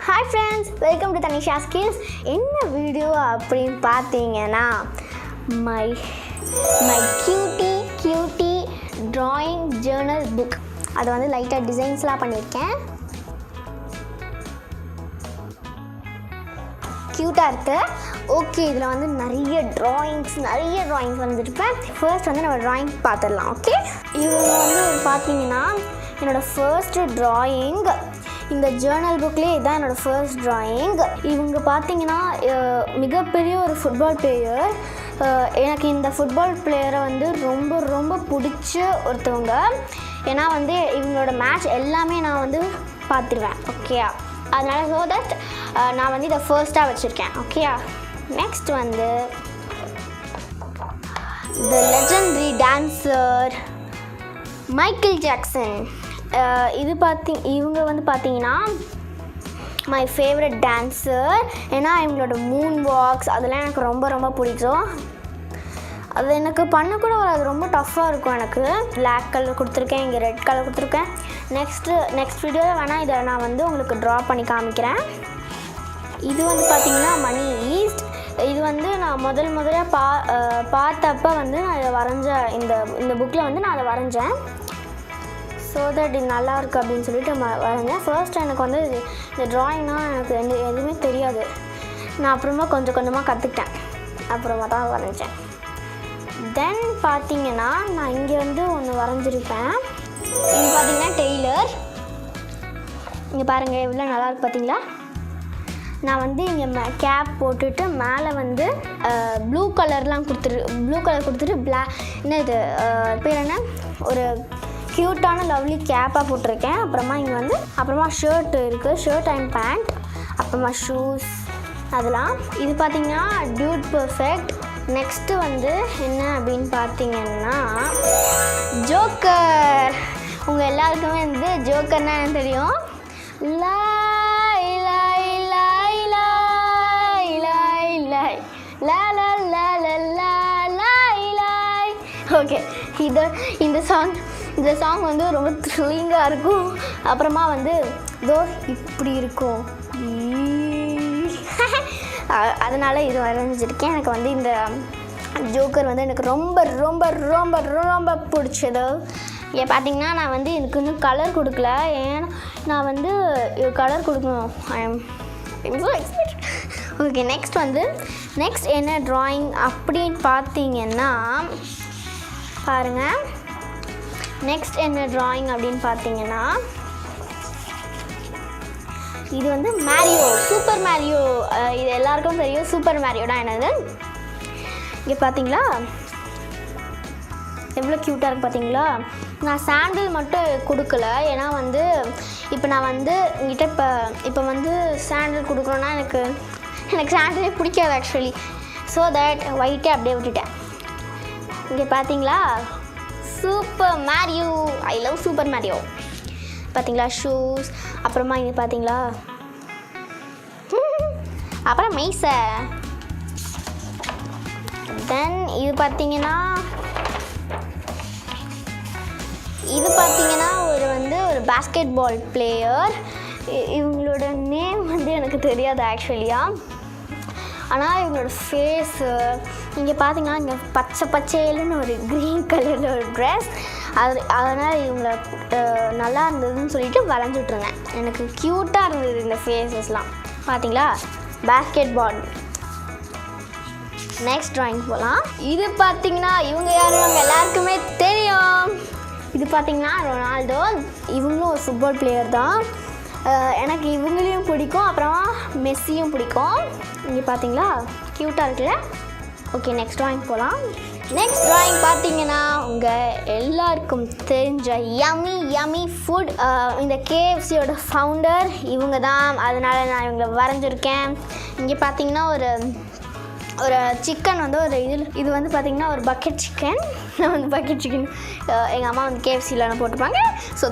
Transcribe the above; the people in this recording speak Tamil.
Hi friends, welcome to Tanisha skills. என்ன வீடியோ அப்படின்னு பார்த்தீங்கன்னா my cutie drawing Journal book. அதை வந்து லைட்டாக டிசைன்ஸ்லாம் பண்ணியிருக்கேன். க்யூட்டாக இருக்குது. ஓகே, இதில் வந்து நிறைய ட்ராயிங்ஸ் வந்துருப்பேன். ஃபர்ஸ்ட் வந்து நம்ம ட்ராயிங் பார்த்துடலாம். ஓகே, இது வந்து பார்த்தீங்கன்னா என்னோடய ஃபர்ஸ்ட்டு ட்ராயிங். இந்த ஜேர்னல் புக்லேயே இதுதான் என்னோடய ஃபர்ஸ்ட் ட்ராயிங். இவங்க பார்த்தீங்கன்னா மிகப்பெரிய ஒரு ஃபுட்பால் பிளேயர். எனக்கு இந்த ஃபுட்பால் பிளேயரை வந்து ரொம்ப ரொம்ப பிடிச்ச ஒருத்தவங்க. ஏன்னா வந்து இவங்களோட மேட்ச் எல்லாமே நான் வந்து பார்த்துருவேன். ஓகேயா, அதனால் ஸோ தட் நான் வந்து இதை ஃபர்ஸ்ட்டாக வச்சுருக்கேன். ஓகேயா, நெக்ஸ்ட் வந்து த லெஜெண்டரி டான்ஸர் மைக்கேல் ஜாக்சன். இவங்க வந்து பார்த்தீங்கன்னா மை ஃபேவரட் டான்ஸர். ஏன்னா இவங்களோட மூன் வாக்ஸ் அதெல்லாம் எனக்கு ரொம்ப ரொம்ப பிடிக்கும். அது எனக்கு பண்ணக்கூட அது ரொம்ப டஃப்பாக இருக்கும். எனக்கு பிளாக் கலர் கொடுத்துருக்கேன், இங்கே ரெட் கலர் கொடுத்துருக்கேன். நெக்ஸ்ட் வீடியோவில் வேணால் இதை நான் வந்து உங்களுக்கு ட்ரா பண்ணி காமிக்கிறேன். இது வந்து பார்த்திங்கன்னா மணி ஈஸ்ட். இது வந்து நான் முதல்ல பார்த்தப்ப வந்து நான் இதை இந்த புக்கில் வந்து நான் அதை வரைஞ்சேன். ஸோ தட் இது நல்லாயிருக்கு அப்படின்னு சொல்லிட்டு வரைஞ்சேன். ஃபர்ஸ்ட் எனக்கு வந்து இந்த ட்ராயிங்னால் எனக்கு எதுவுமே தெரியாது. நான் அப்புறமா கொஞ்சமாக கற்றுக்கிட்டேன். அப்புறமா தான் வரைஞ்சேன். தென் பார்த்தீங்கன்னா நான் இங்கே வந்து ஒன்று வரைஞ்சிருப்பேன். இது பார்த்தீங்கன்னா டெய்லர். இங்கே பாருங்கள் எவ்வளோ நல்லாயிருக்கு பார்த்தீங்களா. நான் வந்து இங்கே கேப் போட்டுட்டு மேலே வந்து ப்ளூ கலர் கொடுத்துட்டு என்ன இது பேர் என்ன, ஒரு க்யூட்டான லவ்லி கேப்பாக போட்டிருக்கேன். அப்புறமா ஷர்ட் இருக்குது, ஷர்ட் அண்ட் பேண்ட், அப்புறமா ஷூஸ் அதெல்லாம். இது பார்த்திங்கன்னா டியூட் பர்ஃபெக்ட். நெக்ஸ்ட்டு வந்து என்ன அப்படின்னு பார்த்தீங்கன்னா ஜோக்கர். உங்கள் எல்லாருக்குமே வந்து ஜோக்கர்னால் என்ன தெரியும்? லாய் லாய் லாய் லாய் லாய் லாய் லா லா லா லா லாய் லாய். ஓகே, இந்த சாங் வந்து ரொம்ப த்ரில்லிங்காக இருக்கும். அப்புறமா வந்து இதோ இப்படி இருக்கும். அதனால் இது வரைஞ்சிருக்கேன். எனக்கு வந்து இந்த ஜோக்கர் வந்து எனக்கு ரொம்ப ரொம்ப ரொம்ப ரொம்ப பிடிச்சது. இங்கே பார்த்தீங்கன்னா நான் வந்து எனக்கு இன்னும் கலர் கொடுக்கல. ஏன்னா நான் வந்து கலர் கொடுக்கணும். I am so excited. Okay, next என்ன ட்ராயிங் அப்படின்னு பார்த்தீங்கன்னா பாருங்கள். நெக்ஸ்ட் என்ன ட்ராயிங் அப்படின்னு பார்த்தீங்கன்னா இது வந்து மேரியோ, சூப்பர் மேரியோ. இது எல்லாருக்கும் தெரியும், சூப்பர் மேரியோட என்னது. இங்கே பார்த்தீங்களா எவ்வளோ க்யூட்டாக இருக்குது பார்த்தீங்களா. நான் சாண்டில் மட்டும் கொடுக்கல. ஏன்னா வந்து இப்போ நான் வந்து என்கிட்ட இப்போ வந்து சாண்டில் கொடுக்குறோன்னா எனக்கு சாண்டிலே பிடிக்காது ஆக்சுவலி. ஸோ தட் ஒயிட்டே அப்படியே விட்டுட்டேன். இங்கே பார்த்தீங்களா super Mario. I love super Mario. பார்த்தீங்களா ஷூஸ். அப்புறமா இங்கே பார்த்தீங்களா அப்புறம் மெய்ஸை. தென் இது பார்த்தீங்கன்னா ஒரு பாஸ்கெட் பால் பிளேயர். இவங்களோட நேம் வந்து எனக்கு தெரியாது ஆக்சுவலியாக. ஆனால் இவங்களோட ஃபேஸு இங்கே பார்த்தீங்கன்னா இங்கே பச்சையிலுன்னு ஒரு க்ரீன் கலரில் ஒரு ட்ரெஸ். அதனால் இவங்கள நல்லா இருந்ததுன்னு சொல்லிட்டு வரைஞ்சிட்ருந்தேன். எனக்கு க்யூட்டாக இருந்தது இந்த ஃபேஸஸ்லாம். பார்த்தீங்களா பாஸ்கெட் பால். நெக்ஸ்ட் ட்ராயிங் போகலாம். இது பார்த்தீங்கன்னா இவங்க யாரும் எல்லாருக்குமே தெரியும். இது பார்த்தீங்கன்னா ரொனால்டோ. இவங்களும் ஒரு ஃபுட்பால் பிளேயர் தான். எனக்கு இவங்களையும் பிடிக்கும், அப்புறமா மெஸ்ஸியும் பிடிக்கும். இங்கே பார்த்தீங்களா க்யூட்டாக இருக்குல்ல. ஓகே, நெக்ஸ்ட் ட்ராயிங் போகலாம். நெக்ஸ்ட் ட்ராயிங் பார்த்தீங்கன்னா உங்கள் எல்லாருக்கும் தெரிஞ்ச யம்மி ஃபுட். இந்த கேஎஃப்சியோட ஃபவுண்டர் இவங்க தான். அதனால் நான் இவங்களை வரைஞ்சிருக்கேன். இங்கே பார்த்தீங்கன்னா ஒரு சிக்கன் வந்து இது வந்து பார்த்திங்கன்னா ஒரு பக்கெட் சிக்கன். நான் வந்து பக்கெட் சிக்கன் எங்கள் அம்மா வந்து கேஎஃப்சியில் போட்டுப்பாங்க. ஸோ